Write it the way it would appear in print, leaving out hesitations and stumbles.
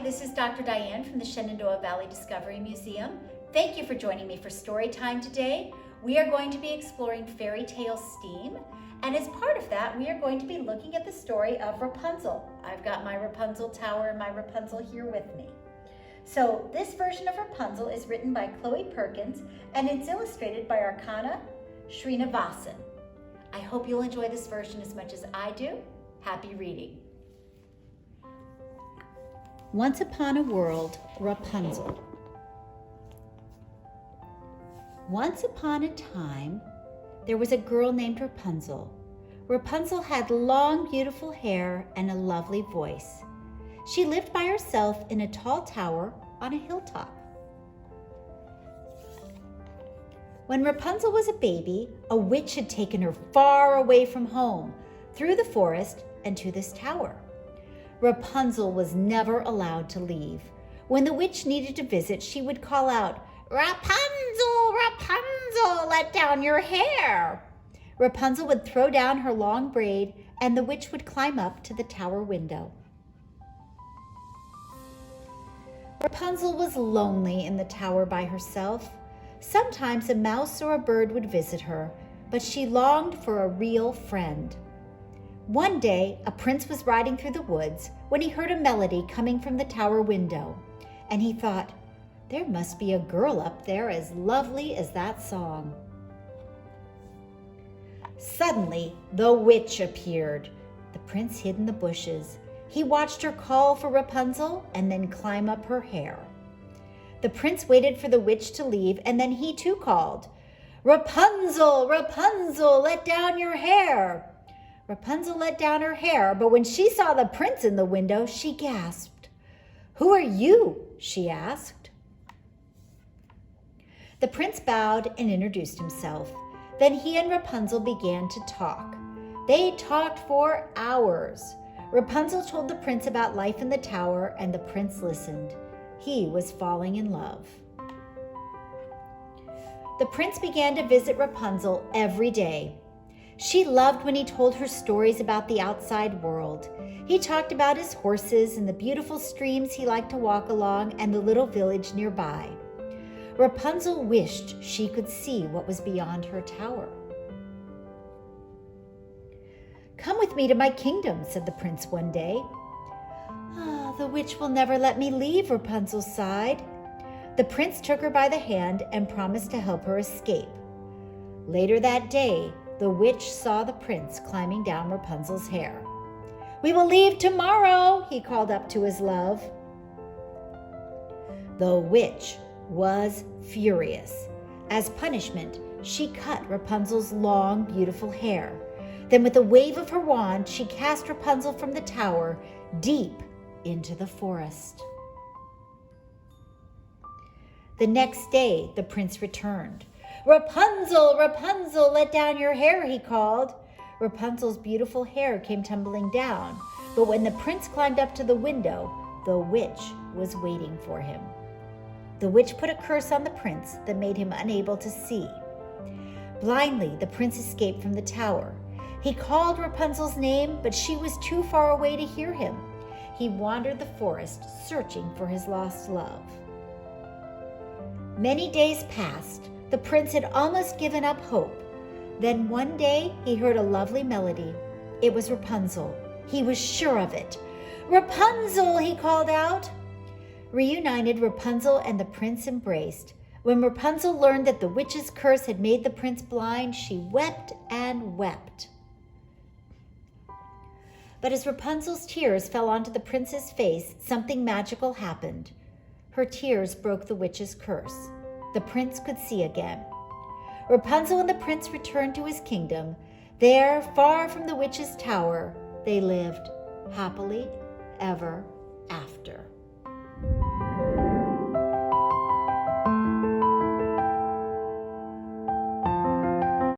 this is Dr. Diane from the Shenandoah Valley Discovery Museum. Thank you for joining me for Storytime today. We are going to be exploring fairy tale STEAM, and as part of that, we are going to be looking at the story of Rapunzel. I've got my Rapunzel tower and my Rapunzel here with me. So this version of Rapunzel is written by Chloe Perkins, and it's illustrated by Archana Sreenivasan. I hope you'll enjoy this version as much as I do. Happy reading. Once upon a world, Rapunzel. Once upon a time, there was a girl named Rapunzel. Rapunzel had long, beautiful hair and a lovely voice. She lived by herself in a tall tower on a hilltop. When Rapunzel was a baby, a witch had taken her far away from home, through the forest and to this tower. Rapunzel was never allowed to leave. When the witch needed to visit, she would call out, "Rapunzel, Rapunzel, let down your hair." Rapunzel would throw down her long braid, and the witch would climb up to the tower window. Rapunzel was lonely in the tower by herself. Sometimes a mouse or a bird would visit her, but she longed for a real friend. One day, a prince was riding through the woods when he heard a melody coming from the tower window, and he thought, there must be a girl up there as lovely as that song. Suddenly, the witch appeared. The prince hid in the bushes. He watched her call for Rapunzel and then climb up her hair. The prince waited for the witch to leave, and then he too called, "Rapunzel, Rapunzel, let down your hair." Rapunzel let down her hair, but when she saw the prince in the window, she gasped. "Who are you?" she asked. The prince bowed and introduced himself. Then he and Rapunzel began to talk. They talked for hours. Rapunzel told the prince about life in the tower, and the prince listened. He was falling in love. The prince began to visit Rapunzel every day. She loved when he told her stories about the outside world. He talked about his horses and the beautiful streams he liked to walk along and the little village nearby. Rapunzel wished she could see what was beyond her tower. "Come with me to my kingdom," said the prince one day. "The witch will never let me leave," Rapunzel sighed. The prince took her by the hand and promised to help her escape. Later that day, the witch saw the prince climbing down Rapunzel's hair. "We will leave tomorrow," he called up to his love. The witch was furious. As punishment, she cut Rapunzel's long, beautiful hair. Then with a wave of her wand, she cast Rapunzel from the tower deep into the forest. The next day, the prince returned. "Rapunzel, Rapunzel, let down your hair," he called. Rapunzel's beautiful hair came tumbling down, but when the prince climbed up to the window, the witch was waiting for him. The witch put a curse on the prince that made him unable to see. Blindly, the prince escaped from the tower. He called Rapunzel's name, but she was too far away to hear him. He wandered the forest, searching for his lost love. Many days passed. The prince had almost given up hope. Then one day, he heard a lovely melody. It was Rapunzel. He was sure of it. "Rapunzel!" he called out. Reunited, Rapunzel and the prince embraced. When Rapunzel learned that the witch's curse had made the prince blind, she wept and wept. But as Rapunzel's tears fell onto the prince's face, something magical happened. Her tears broke the witch's curse. The prince could see again. Rapunzel and the prince returned to his kingdom. There, far from the witch's tower, they lived happily ever after.